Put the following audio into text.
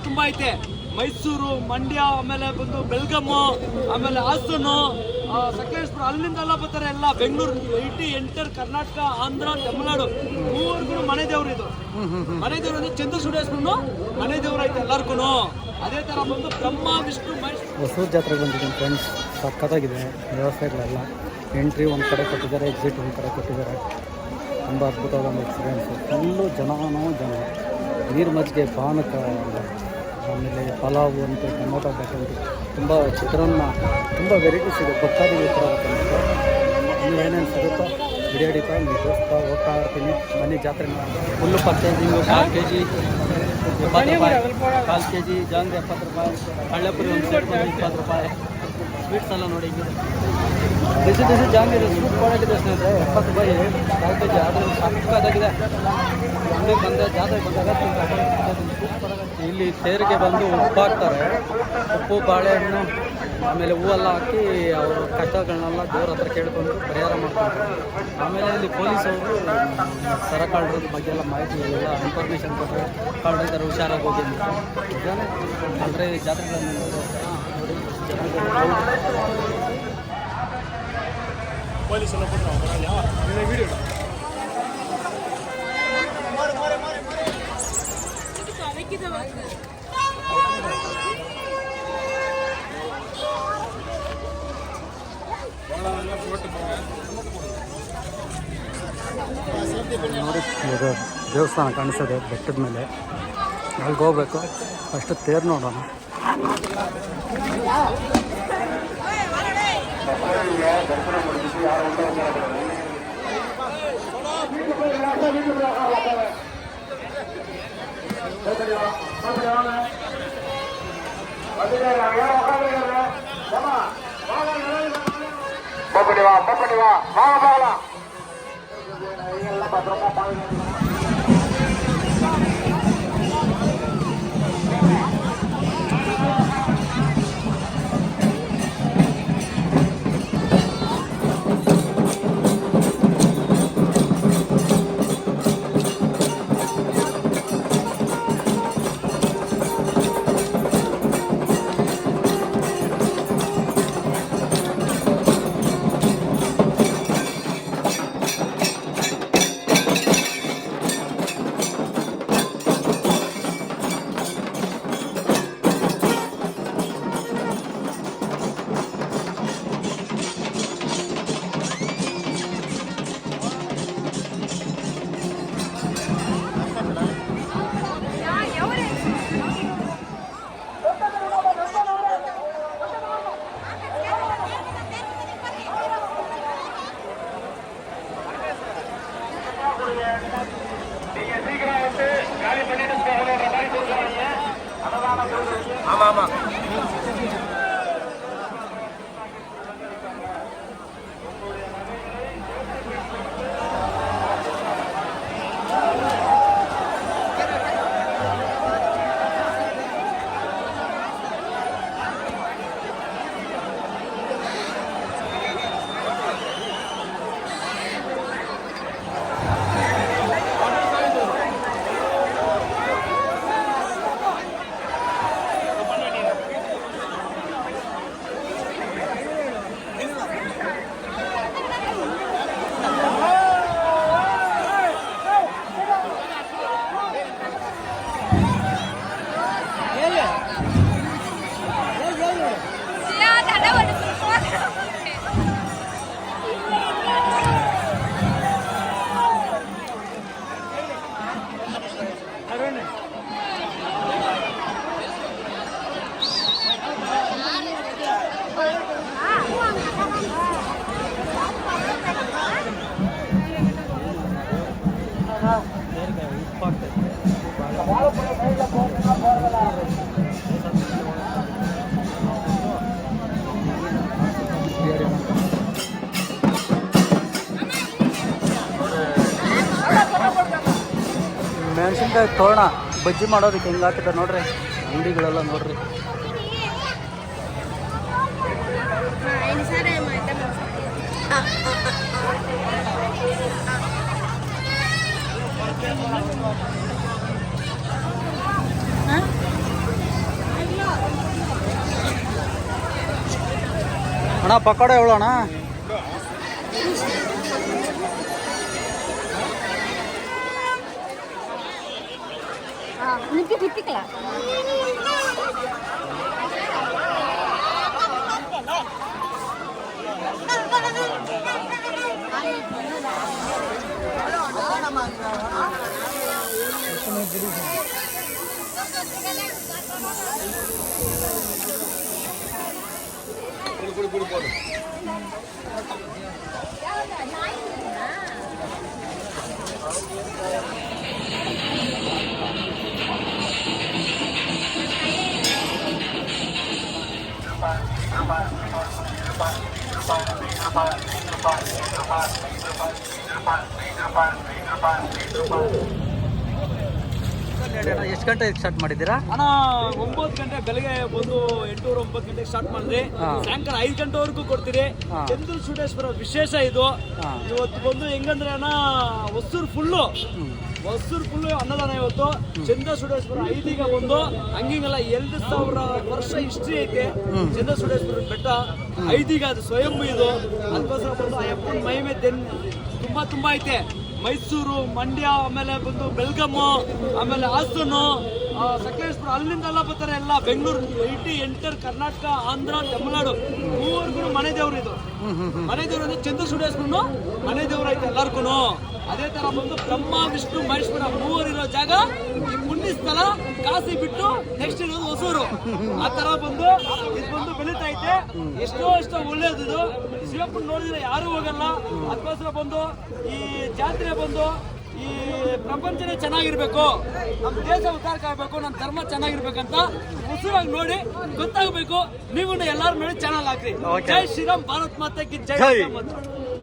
ತುಂಬಾ ಐತೆ. ಮೈಸೂರು, ಮಂಡ್ಯ, ಆಮೇಲೆ ಬಂದು ಬೆಲ್ಗಮ್ಮು, ಆಮೇಲೆ ಹಾಸನು, ಸಕಲೇಶ್ಪುರ, ಅಲ್ಲಿಂದೆಲ್ಲ ಬರ್ತಾರೆ ಎಲ್ಲ. ಬೆಂಗಳೂರು, ಎಂಟರ್ ಕರ್ನಾಟಕ, ಆಂಧ್ರ, ತಮಿಳುನಾಡು, ಮೂವರ್ಗು ಮನೆ ದೇವ್ರು ಇದು. ಮನೆ ದೇವ್ರು ಅಂದ್ರೆ ಚಂದ್ರ ಸುಡೇಶ್ವರನು ಮನೆ ದೇವ್ರು ಐತೆ ಎಲ್ಲಾರ್ಗು. ಅದೇ ತರ ಬಂದು ಬ್ರಹ್ಮ, ವಿಷ್ಣು, ಮಹೇಶ್. ಹೊಸೂರು ಜಾತ್ರೆಗೆ ಬಂದಿದ್ದೀನಿ ಫ್ರೆಂಡ್ಸ್. ಸಕ್ಕತ್ತಾಗಿದೆ ವ್ಯವಸ್ಥೆಗಳೆಲ್ಲ. ಎಂಟ್ರಿ ಒಂದು ಕಡೆ ಕೊಟ್ಟಿದ್ದಾರೆ, ಎಕ್ಸಿಟ್ ಒಂದು ಕಡೆ ಕೊಟ್ಟಿದ್ದಾರೆ. ತುಂಬ ಅದ್ಭುತವಾದ ಒಂದು ಎಕ್ಸ್ಪೀರಿಯೆನ್ಸು. ಫುಲ್ಲು ಜನ. ನೀರು ಮಜ್ಜಿಗೆ, ಪಾನಕ, ಆಮೇಲೆ ಪಲಾವು ಅಂತ, ಟೊಮೊಟೊ ಬಾತ್ ಅಂತ, ತುಂಬ ಚಿತ್ರಾನ್ನ, ತುಂಬ ವೆರೈಟೀಸ್ ಇದೆ. ಭಕ್ತಾದಿಗಳು ಕೂಡ ನೀವು ಏನೇನು ಸಿಗುತ್ತೋ ವಿಡಿಯೋ ಹಿಡಿತಾ ನೀವು ತೋರಿಸ್ತಾ ಹೋಗ್ತಾ ಇರ್ತೀನಿ. ಬನ್ನಿ ಜಾತ್ರೆ ಫುಲ್ಲು ಪರ್ಚೇಸಿಂಗು. 4 kg 20 ರೂಪಾಯಿ, 1/4 kg ಜಾಂಗ್ರಿ 70 ರೂಪಾಯಿ, ಹಳ್ಳೆಪುರಿ ಒಂದು ಸೆಟ್ ಬಂದು 20 ರೂಪಾಯಿ. ಸ್ವೀಟ್ಸ್ ಎಲ್ಲ ನೋಡಿ ಬಿಸಿ ಬಿಸಿ ಜಾಂಗ್ರಿ ಸ್ವೀಟ್ ಕ್ವಾಲಿಟಿ ಸ್ನೇಹಿತರೆ 70 ರೂಪಾಯಿ 1/4 kg. ಆದರೆ ಸಕ್ಕತ್ತಾಗಿದೆ. ಅಂಗಡಿಗೆ ಬಂದರೆ ಜಾತ್ರೆಗೆ ಬಂದಾಗ ಇಲ್ಲಿ ತೇರಿಗೆ ಬಂದು ಉಪ್ಪು ಹಾಕ್ತಾರೆ. ಉಪ್ಪು, ಬಾಳೆಹಣ್ಣು, ಆಮೇಲೆ ಹೂವೆಲ್ಲ ಹಾಕಿ ಅವರು ಕಷ್ಟಗಳನ್ನೆಲ್ಲ ದೇವ್ರ ಹತ್ರ ಕೇಳ್ಕೊಂಡು ಪರಿಹಾರ ಮಾಡ್ಕೊಳ್ತಾರೆ. ಆಮೇಲೆ ಇಲ್ಲಿ ಪೊಲೀಸವರು ಸರ ಕಳ್ಳರದ ಬಗ್ಗೆ ಎಲ್ಲ ಮಾಹಿತಿ ಎಲ್ಲ ಇನ್ಫಾರ್ಮೇಷನ್ ಕೊಟ್ಟರೆ ಕಳ್ಳರಿದ್ದಾರೆ ಹುಷಾರಾಗಿ ಹೋಗಿ ನಿಜಾನೇ. ಅಂದರೆ ಜಾತ್ರೆಗಳನ್ನು ನೋಡಿ ಪೊಲೀಸೆಲ್ಲ ವಿಡಿಯೋ ನೋಡಿ. ಇದು ದೇವಸ್ಥಾನ ಕಾಣಿಸ್ತದೆ ಬೆಟ್ಟದ ಮೇಲೆ. ಅಲ್ಲಿಗೆ ಹೋಗ್ಬೇಕು. ಫಸ್ಟ್ ತೇರು ನೋಡೋಣ. ಮೆಣಸಿನ್ಕಾಯಿ ತೋರಣ ಬಜ್ಜಿ ಮಾಡೋದಕ್ಕೆ ಹೆಂಗೆ ಹಾಕಿದ್ದಾರೆ ನೋಡ್ರಿ. ಅಂಗಡಿಗಳೆಲ್ಲ ನೋಡ್ರಿ. ಅಣ್ಣ ಪಕೋಡ ಎವಳು ಅಣ್ಣ? ಎಷ್ಟು ಗಂಟೆಗೆ ಸ್ಟಾರ್ಟ್ ಮಾಡಿದ್ದೀರಾ ಅಣ್ಣ? 9 ಗಂಟೆ ಬೆಳಗ್ಗೆ ಬಂದು 8:30 9 ಗಂಟೆಗೆ ಸ್ಟಾರ್ಟ್ ಮಾಡಿದ್ರಿ. ಸಾಯಂಕಾಲ 5 ಗಂಟೆವರೆಗೂ ಕೊಡ್ತೀರಿ. ಚಂದ್ರ ಸುಡೇಶ್ವರ ವಿಶೇಷ ಇದು. ಇವತ್ತು ಬಂದು ಹೆಂಗಂದ್ರೆ ಅಣ್ಣ ಹೊಸೂರು ಫುಲ್ಲು ಅನ್ನದಾನ. ಇವತ್ತು ಚಂದ್ರ ಸುಡೇಶ್ವರ ಐದೀಗ ಬಂದು ಹಂಗಿಂಗಲ್ಲ 2,000 ವರ್ಷ ಹಿಸ್ಟ್ರಿ ಐತೆ ಚಂದ್ರ ಸುಡೇಶ್ವರ ಬೆಟ್ಟ. ಐದೀಗ ಅದು ಸ್ವಯಂಭೂ ಇದು. ಅದಕ್ಕೋಸ್ಕರ ಬಂದು ಅಯ್ಯಪ್ಪನ ಮಹಿಮೆ ತುಂಬಾ ಐತೆ. ಮೈಸೂರು, ಮಂಡ್ಯ, ಆಮೇಲೆ ಬಂದು ಬೆಲ್ಗಮ್ಮು, ಆಮೇಲೆ ಹಾಸನು, ಸಕಲೇಶ್ಪುರ ಅಲ್ಲಿಂದೆಲ್ಲ ಬರ್ತಾರೆ. ಎಲ್ಲ ಬೆಂಗಳೂರು, ಇಡೀ ಎಂಟರ್ ಕರ್ನಾಟಕ, ಆಂಧ್ರ, ತಮಿಳುನಾಡು ಮೂವರ್ಗು ಮನೆ ದೇವ್ರು ಇದು. ಮನೆ ದೇವ್ರು ಅಂದ್ರೆ ಚಂದ್ರ ಸುಡೇಶ್ವರನು ಮನೆ ದೇವ್ರು ಐತೆ ಎಲ್ಲರಿಗೂ. ಅದೇ ತರ ಬಂದು ಬ್ರಹ್ಮ, ವಿಷ್ಣು, ಮಹೇಶ್ವರ ಮೂವರಿರೋ ಜಾಗ ಈ ಪುಣ್ಯ ಸ್ಥಳ. ಕಾಸಿ ಬಿಟ್ಟು ನೆಕ್ಸ್ಟ್ ಇರೋದು ಹೊಸೂರು. ಆ ತರ ಬಂದು ಇದು ಬಂದು ಬೆಳೀತಾ ಐತೆ. ಎಷ್ಟೋ ಒಳ್ಳೇದು ಇದು. ಶಿವಪ್ಪನ ನೋಡಿದ್ರೆ ಯಾರು ಹೋಗಲ್ಲ. ಅದಕ್ಕೋಸ್ಕರ ಬಂದು ಈ ಜಾತ್ರೆ ಬಂದು ಈ ಪ್ರಪಂಚನೇ ಚೆನ್ನಾಗಿರ್ಬೇಕು, ನಮ್ಮ ದೇಶ ಉದ್ಧಾರಕ್ಕೆ ಆಗಬೇಕು, ನಮ್ಮ ಧರ್ಮ ಚೆನ್ನಾಗಿರ್ಬೇಕಂತ ಹೊಸೂರಾಗಿ ನೋಡಿ ಗೊತ್ತಾಗಬೇಕು. ನೀವು ಎಲ್ಲಾರು ನೋಡಿ ಚಾನಲ್ ಹಾಕ್ರಿ. ಜೈ ಶ್ರೀರಾಮ್, ಭಾರತ್ ಮಾತೆ ಕಿ ಜೈ.